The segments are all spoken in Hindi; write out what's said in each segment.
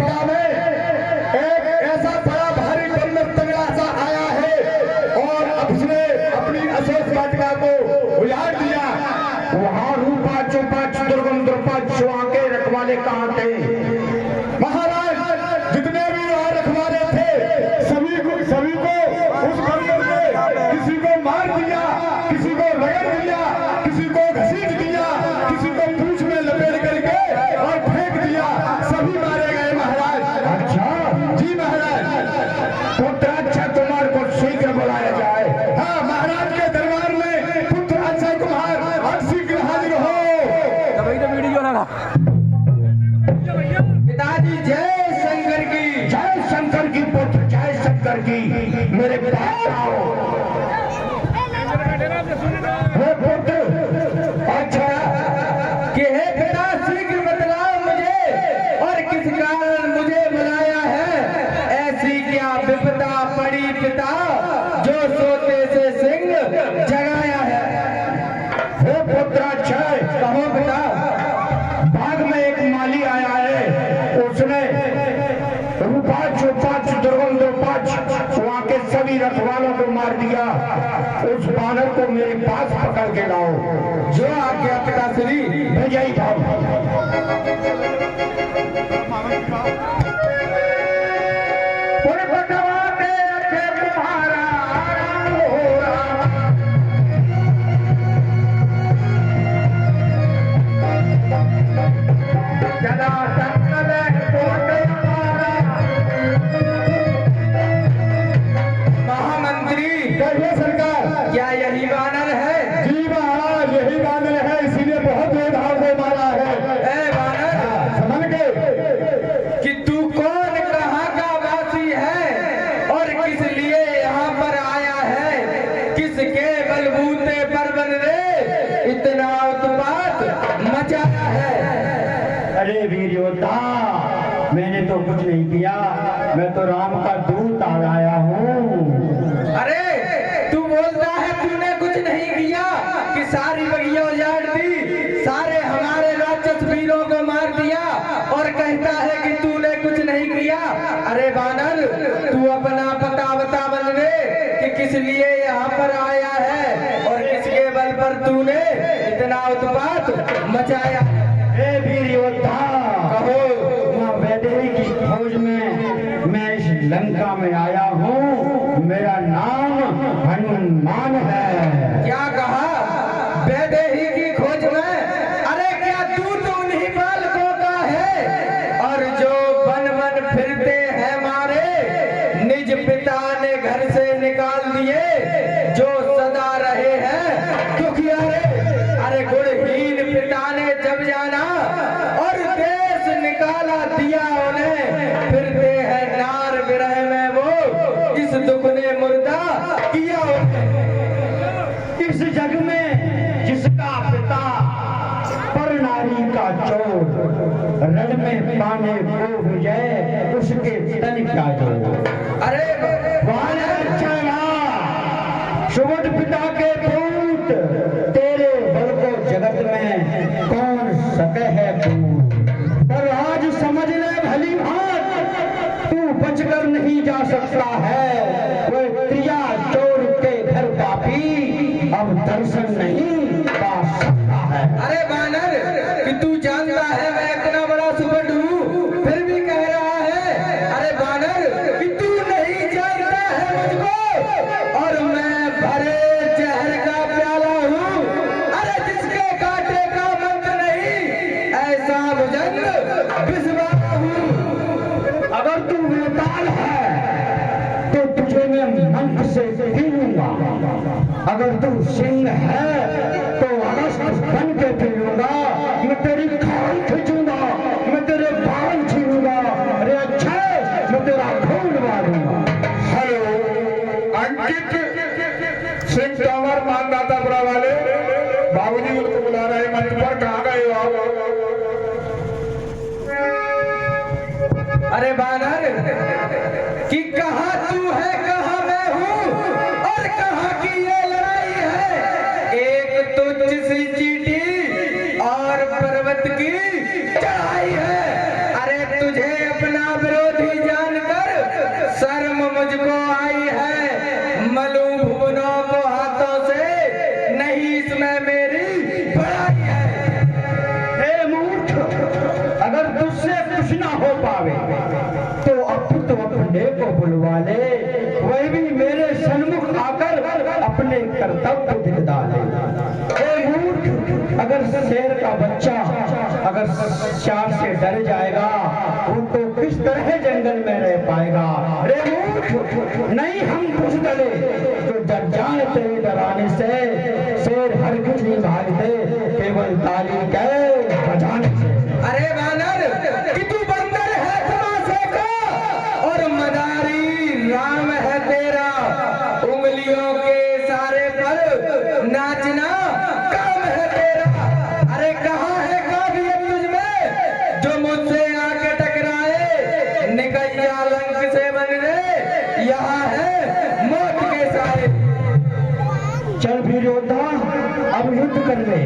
वाटिका में एक ऐसा बड़ा भारी बंदर तगड़ा सा आया है और अब उसने अपनी अशोक वाटिका को उजाड़ दिया। वहां रूपा चोपा दुर्गम द्रुपा छुआ के रखवाले कहाँ थे? महाराज जितने भी वहां रखवाले थे सभी को उस बंदर ने किसी को मार दिया, किसी को रगड़ दिया, किसी को घसीट दिया, किसी को पूंछ में लपेट करके और फेंक दिया। सभी मारे गए महाराज। अच्छा जी महाराज, पुत्र अच्छा कुमार को शीघ्र बुलाया जाए। हाँ महाराज के दरबार में पुत्र अच्छा कुमार अब शीघ्र हाजिर हो। वीडियो लगा। पिताजी जय शंकर की, जय शंकर की पुत्र, जय शंकर की। मेरे पास आओ। हे पुत्र अच्छा कि हे पिता शीघ्र बतलाओ मुझे और किस कारण मुझे बुलाया है। ऐसी क्या विपदा पड़ी पिता जो सोते से सिंह जगाया है? हे पुत्र अच्छा कहो पिता। बाग में एक माली आया है, उसने रूपा चोपा दुर्गम द्रुपा वहां के सभी रखवालों को मार दिया। उस बानर को मेरे पास पकड़ के लाओ। जो आज्ञा पिताश्री। भेजाई था। महामंत्री सरकार, क्या यही बानर है? जी महाराज यही बानर है, इसीलिए बहुत भेदभाव को मारा है। ए बानर समझ गए कि तू कौन, कहाँ का वासी है और किस लिए यहाँ पर आया है? किसके बलबूते पर बन रे इतना उत्पात मचाया है? अरे वीर योद्धा, मैंने तो कुछ नहीं किया, मैं तो राम का दूत आया हूँ। अरे तू बोलता है तूने कुछ नहीं किया कि सारी बगिया उजाड़ दी, सारे हमारे राक्षस वीरों को मार दिया और कहता है कि तूने कुछ नहीं किया। अरे बानर तू अपना पता बता बन रे कि किस लिए यहाँ पर आया है और किसके बल पर तूने इतना उत्पात मचाया? हे वीर योद्धा, कहो। मां वैदेही की खोज में मैं इस लंका में आया हूँ। मेरा नाम हनुमान है। क्या कहा? वैदेही की खोज में? अरे क्या तू तो उन्हीं बालकों का है और जो वन वन फिरते हैं मारे, निज पिता ने घर से निकाल दिए, जो सदा रहे हैं दुखियारे। अरे गुणहीन पिता ने जब जाना और देश निकाला दिया उन्हें, फिरते हैं नार विरह में वो, इस दुख ने मुर्दा किया उन्हें। इस जग में जिसका पिता पर नारी का चोर, रण में पाने को विजय उसके तन का जोर। अरे बानर चला सुबुध पिता के पूत, तेरे बल को जगत में कौन सके है पूत। पर आज समझ ले भली भात, तू बचकर नहीं जा सकता है। कोई क्रिया चोर के घर पापी अब दर्शन नहीं पा सकता है। अरे बानर कि तू जानता है मैं इतना बड़ा सुबह हूँ, फिर भी कह रहा है। अरे बानर कि तू नहीं जानता है मुझको और मैं भरे जहर का प्याला हूँ। अरे जिसके कांटे का मंत्र नहीं, ऐसा भुजंग बिस्वाला हूँ। अगर तू बेताल है तो तुझे मैं मंत्र से पीलूंगा, अगर तू सिंह है तो अगस्त बन के पीलूंगा। मैं तेरी खाल खींचूंगा, मैं तेरे बाल छीनूंगा। अरे अच्छा मैं तेरा खून मारूंगा। हेलो अंकित सिंह टावर मानदातापुरा वाले बाबूजी उनको बुला रहे हैं मंच पर। कहाँ गए हो आप? अरे बानर कि कहाँ तू है, कहाँ मैं हूँ और कहाँ की ये लड़ाई है? एक तुच्छ सी चींटी और पर्वत की चढ़ाई है। अरे तुझे अपना हो पावे तो अपने को बुलवा ले, वही भी मेरे सन्मुख आकर अपने कर्तव्य दिखा ले। ए मूर्ख, अगर शेर का बच्चा अगर शेर से डर जाएगा वो तो किस तरह जंगल में रह पाएगा। रे मूर्ख, नहीं हम कुछ डरे तो डर जाए तेरे डराने से। शेर हर कुछ नहीं भागते, केवल ताली के बजाने से। अरे बानर कि तू बंदर है तमाशे का और मदारी राम है तेरा। उंगलियों के इशारे पर नाचना काम है तेरा। अरे कहाँ है काबिलियत तुझमें जो मुझसे आके टकराए। निकल जा लंक से बन रे, यहाँ है मौत के साए। चल भी योद्धा, अब युद्ध कर ले।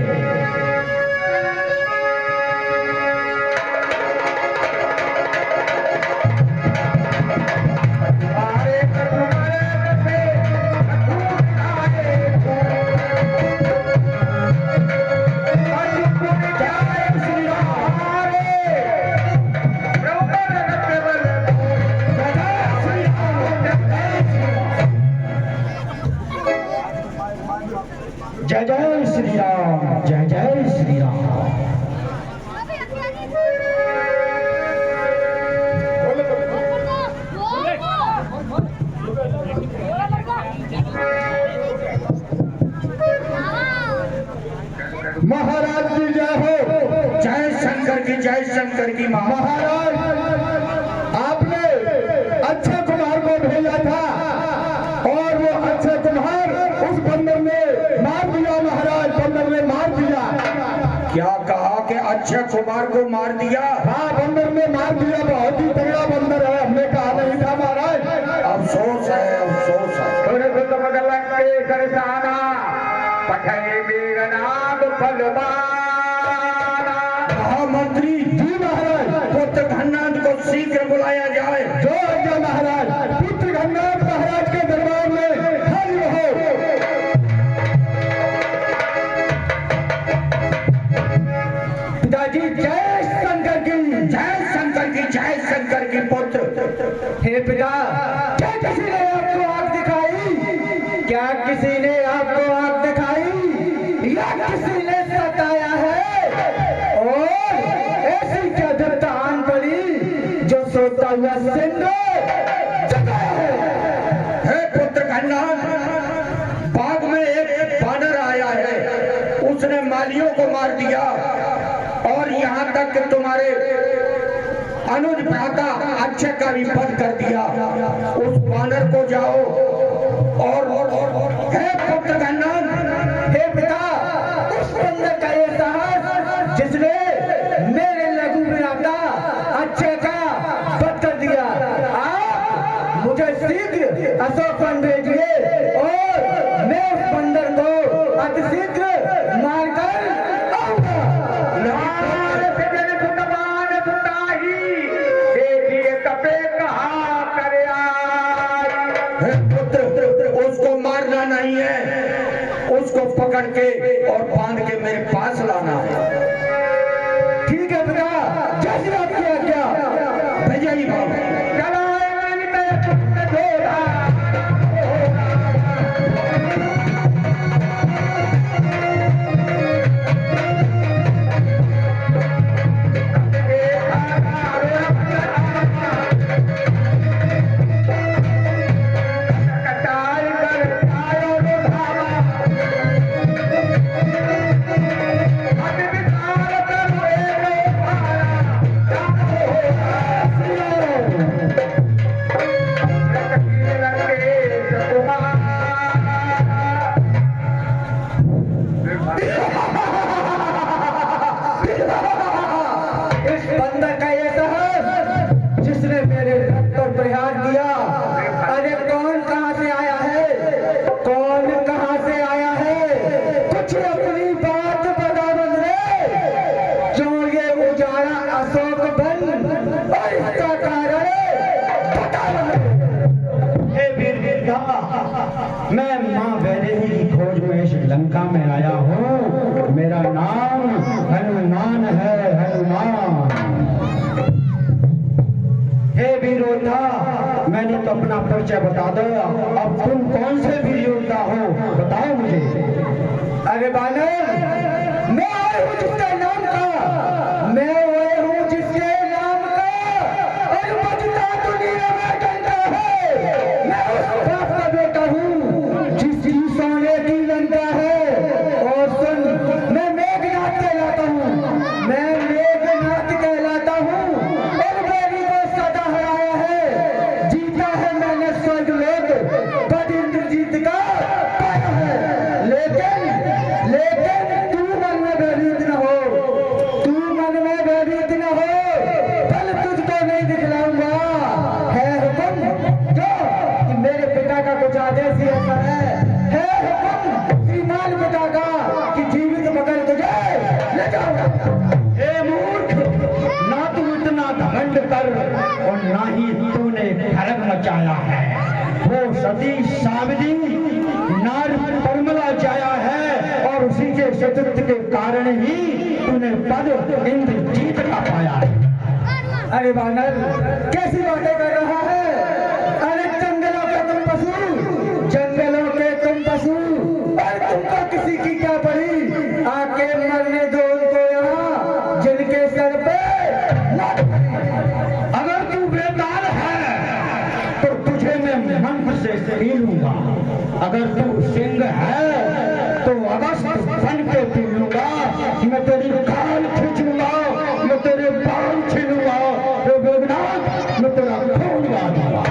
जय जय श्री राम, जय जय श्री राम। महाराज की जय हो। जय शंकर की, जय शंकर की। महाराज, आपने अक्षय कुमार को भेजा था और वो अक्षय कुमार उस बंदर ने मार दिया। महाराज, बंदर ने मार दिया। क्या कहा कि अक्षय कुमार को मार दिया? हाँ, बंदर ने मार दिया। बहुत ही तगड़ा बंदर है, हमने कहा नहीं था महाराज। अफसोस है, अफसोस है। महामंत्री जी महाराज, पुत्र घन्नाथ को शीघ्र बुलाया जाए। जो आज्ञा महाराज। पुत्र घन्नाथ महाराज के दरबार में हाजिर हो। पिताजी जय शंकर की, जय शंकर की, जय शंकर की। पुत्र हे पिता, क्या किसी ने आपको आंख दिखाई? क्या किसी ने आपको आंख दिखाई या किसी ने सताया है? और ऐसी क्या दत्ता आन पड़ी जो सोता हुआ सिंधु जगाया है? हे पुत्र घन्नाथ, बाग में एक बानर आया है, उसने मालियों को मार दिया और यहाँ तक कि तुम्हारे अनुज भ्राता अक्षय का भी वध कर दिया। उस बानर को जाओ और हे पुत्र घन्नाथ, हे पिता, उस बंदर का ये साहस जिसने मेरे लघु भ्राता अक्षय का वध कर दिया। आप मुझे शीघ्र अशोक वन भेजिए और मैं उस बंदर को अतिशीघ्र मारकर आऊंगा। हे पुत्र, उसको मारना नहीं है, उसको पकड़ के और बांध के मेरे पास लाना है। ठीक है पिता, जैसी आपकी आज्ञा। भैया ही बाबू था, मैंने तो अपना परिचय बता दिया। अब तुम कौन से वीर योद्धा हो, बताओ मुझे। अरे बानर, मैं आया हूँ जिसके नाम का, मैं आया हूँ जिसके नाम का और बजता दुनिया में डंडा है। मैं उस बाप का बेटा हूँ जिसकी सोने की लंका है। और सुन, मैं मेघनाथ कहलाता हूँ, मैं मेघनाथ कहलाता हूँ और मेरी को सदा हराया है। जीता है मैंने स्वर्गलोक, बद इंद्रजीत का पाया है। लेकिन तू मन में भयभीत न हो, तू मन में भयभीत न हो, कल तुझको नहीं दिखलाऊंगा। है हुक्म जो कि मेरे पिता का कुछ आदेश ही ऐसा है हुक्म श्रीमान पिता का कि जीवित पकड़ तुझे ले जाऊंगा। हे मूर्ख, ना तू इतना घमंड कर और ना ही तूने खरग मचाया है। वो सती सावित्री नार परमला जाया है और उसी के शत्रुत्व के कारण ही तूने पद इंद्रजीत का पाया है। अरे वानर, कैसी बातें कर रहा है? अरे जंगलों के तुम पशु, जंगलों के तुम पशु, और तुमको किसी की क्या पड़ी? आके मरने दो उनको यहाँ जिनके सर पे लात पड़ी। अगर तू बेताल है तो तुझे मैं मंत्र से पी लूंगा। अगर तू सिंह है तो अगस्त बन के पी लूंगा। मैं तेरी खाल खींचूंगा, मैं तेरे बाल छीनूंगा, तो मेघनाथ मैं तेरा खून गा दूंगा।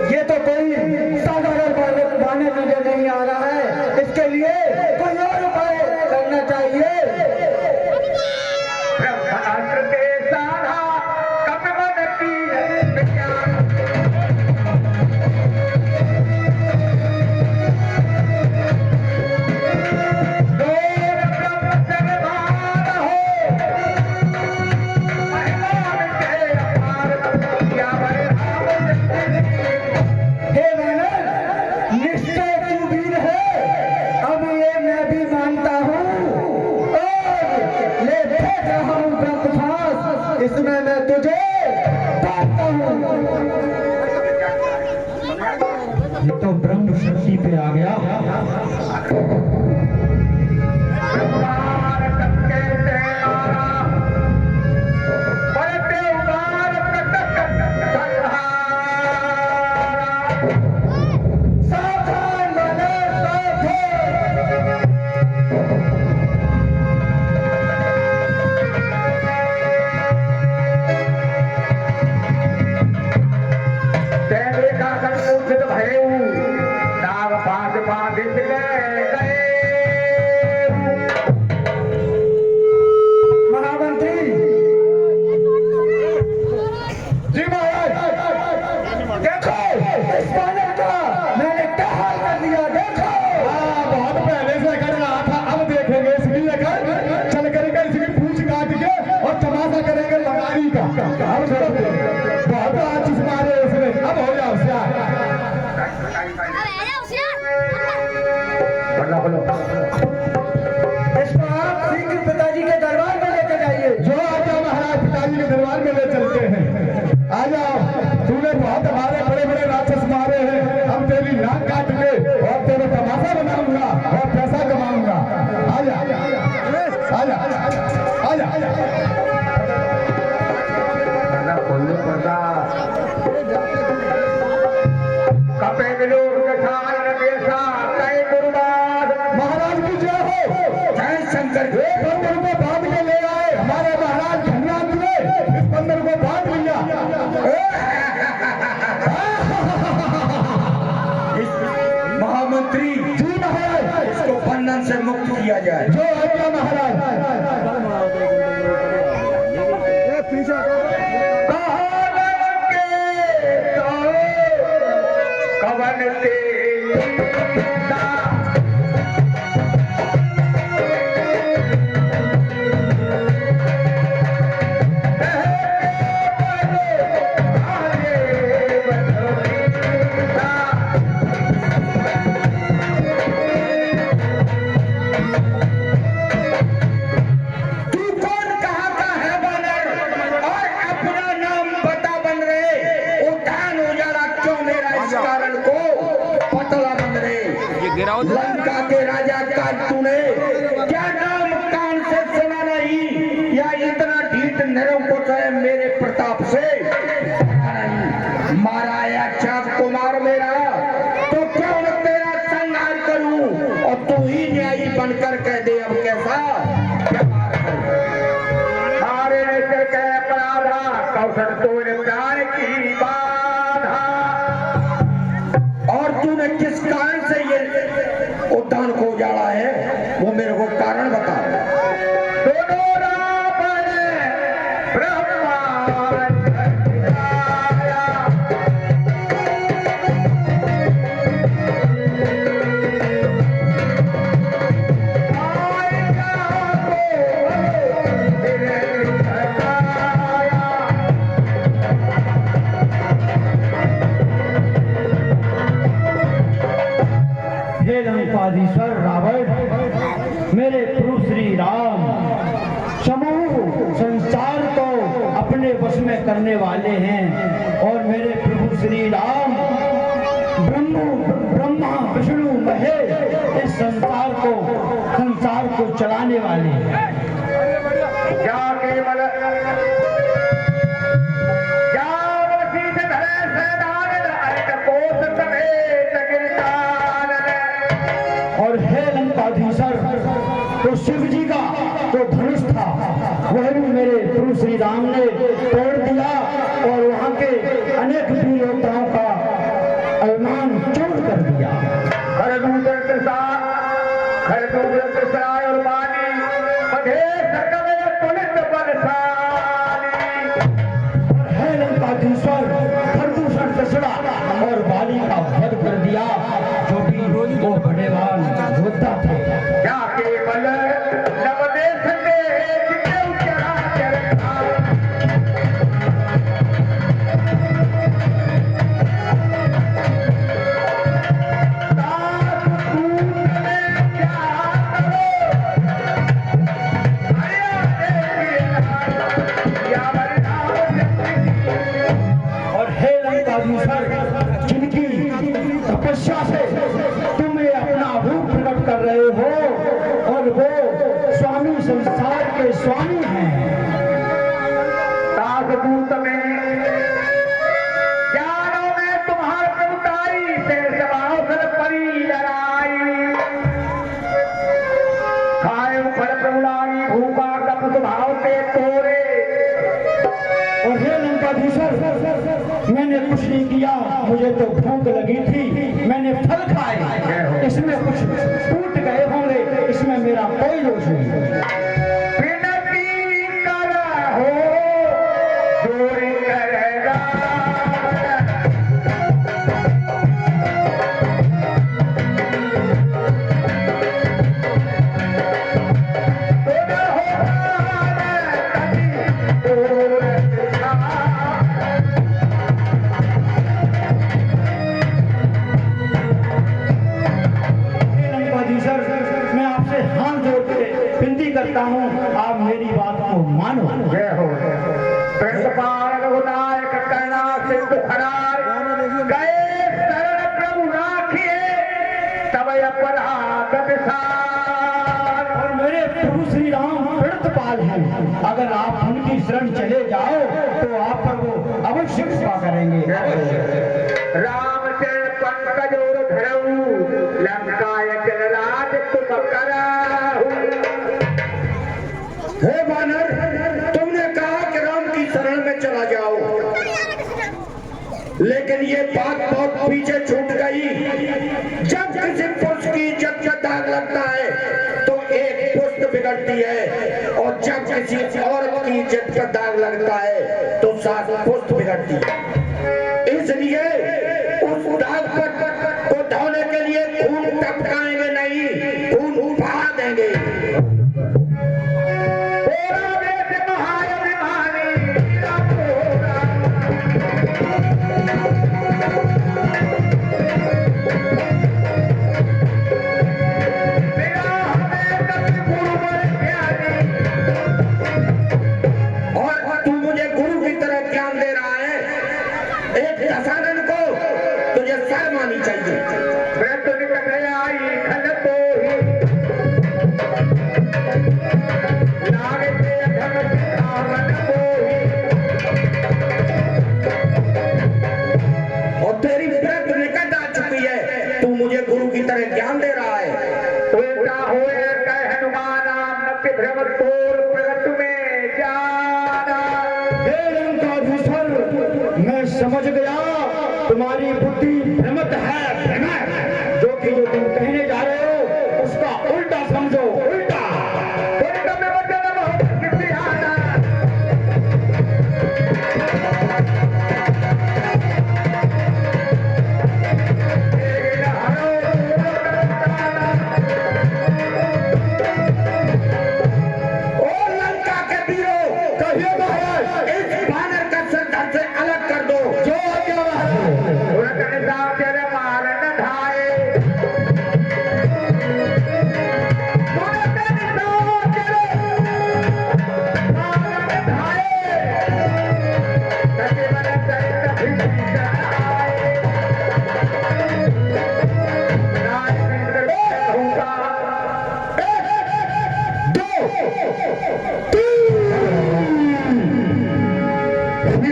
ये तो कोई साधारण बाने नजर नहीं आ रहा है। इसके लिए कोई और उपाय करना चाहिए। हे वानर, निश्चय तू वीर है, अब ये मैं भी मानता हूँ और ले भेज रहा हूँ ब्रह्मपास, इसमें मैं तुझे पाता हूँ। ये तो ब्रह्म शक्ति पे आ गया। सावधान वानर, सावधान। तेरे का मूर्छित भयऊ नाग पास बाधित गए जो आज्ञा महाराज। कवन ते लंका के राजा का तूने क्या नाम कान से सुना नहीं, या इतना ढीठ निरंकुश है मेरे प्रताप से मारा या चाक कुमार मेरा, तो क्यों न तेरा संहार करूं और तू ही न्यायी बनकर कह दे अब कैसा सारे नेत्र के अपराधा कौशल तोरे प्यार की बाधा, और तूने किस कारण से ये उद्यान को उजाड़ा है वो मेरे को कारण बता। दोनों रावण ब्रह्मा हे लंकाधीश्वर रावण, मेरे प्रभु श्री राम समूह संसार को अपने वश में करने वाले हैं, और मेरे प्रभु श्री राम ब्रह्मा विष्णु महेश इस संसार को चलाने वाले हैं। क्या केवल और हे लंकाधीश्वर, तो शिव जी का जो धनुष था वह भी मेरे प्रभु श्री राम ने तोड़ दिया, और वहां के अनेक वीर योद्धाओं का अभिमान चूर कर दिया। और वाली हे लंकाधीश्वर, प्रदूषण दसड़ा और बाली का वध कर दिया, जो भी वो बड़ेवान योद्धा थे। क्या केवल नवदेश में जितने चराचर था, और हे लंकाधीश्वर, जिनकी तपस्या से तुम्हें अपना रूप प्रकट कर रहे हो, और वो स्वामी संसार के स्वामी हैं। ताकदूत में ज्ञानों में तुम्हार प्रभुताई से सबासर परी लड़ाई, खाए फल प्रभुलाई भूखा कप स्वभाव के तोरे। और हे लंकाधीश्वर, मैंने कुछ नहीं किया, मुझे तो भूख लगी थी, मैंने फल खाए, इसमें कुछ टूट गए होंगे, इसमें मेरा कोई दोष नहीं। विनती करहो चोरी करेगा, मैं आपसे हाथ जोड़ के विनती करता हूँ, आप मेरी बात को मानो। जय हो। प्रिंसपाल रघुनायक कहना सिंधु हरार गए शरण प्रभु राखिए तब अपराध विसार। और मेरे प्रभु श्री राम प्रणतपाल हैं, अगर आप उनकी शरण चले जाओ तो आप पर वो अवश्य कृपा करेंगे। रामचरण पंकज और धरऊ लंकाय जलराज तुम कराहू। हे वानर, तुमने कहा कि राम की शरण में चला जाओ, लेकिन ये बात बहुत पीछे छूट गई। जब किसी पुरुष की इज्जत का दाग लगता है तो एक बिगड़ती है, और जब किसी औरत की इज्जत पर दाग लगता है तो सास पुष्ट बिगड़ती है। इसलिए उस दाग पर को धोने के लिए खून टपकाएंगे नहीं, खून बहा देंगे। मैं समझ गया तुम्हारी बुद्धि भ्रमित है, जो कि जो तुम कहने जा रहे हो उसका उल्टा समझो, उल्टा।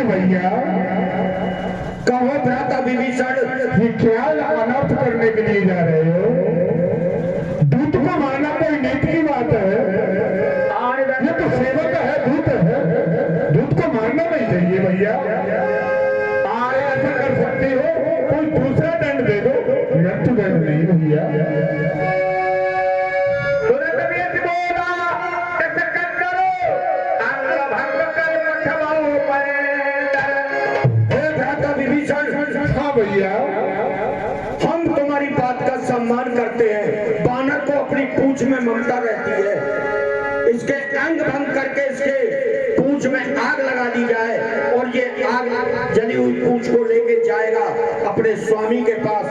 भैया कहो भ्राता विभीषण, ये क्या अनर्थ करने के लिए जा रहे हो? दूत को मारना कोई नीति की बात है? ये तो सेवक है, दूत है, दूत को मारना नहीं चाहिए भैया। ऐसा कर सकती हो, कोई दूसरा दंड दे दो, मृत्यु दंड नहीं भैया। भैया हम तुम्हारी बात का सम्मान करते हैं। बानर को अपनी पूंछ में ममता रहती है, इसके अंग भंग करके इसके पूंछ में आग लगा दी जाए और ये आग जली हुई पूंछ को लेके जाएगा अपने स्वामी के पास,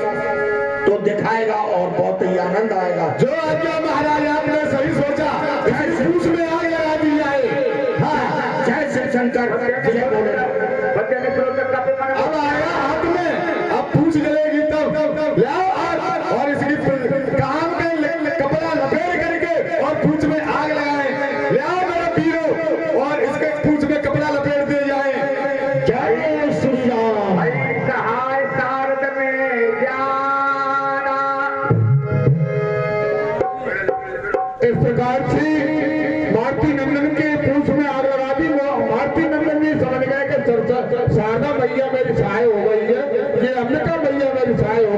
तो दिखाएगा और बहुत ही आनंद आएगा। जो आज्ञा महाराज आपने सही सोचा, पूंछ में आग लगा दी जाए। हाँ, जय श्री शंकर, जय भोलेनाथ। अब आया हाथ में, अब पूछ गलेगी तब लाओ और इसकी काम के कपड़ा लपेट करके और पूछ में आग लगाए। लाओ मेरा पीरो और इसके पूछ में कपड़ा लपेट दिया जाए। जय श्री राम। सहाय सारद में जाना। इस प्रकार से मारुति नंदन के पूछ में आग लगा दी। मारुति नंदन भी समझ गए कि शारदा मैया मेरी सहाय हो गई है, ये हमने कहा मैया मेरी सहाय हो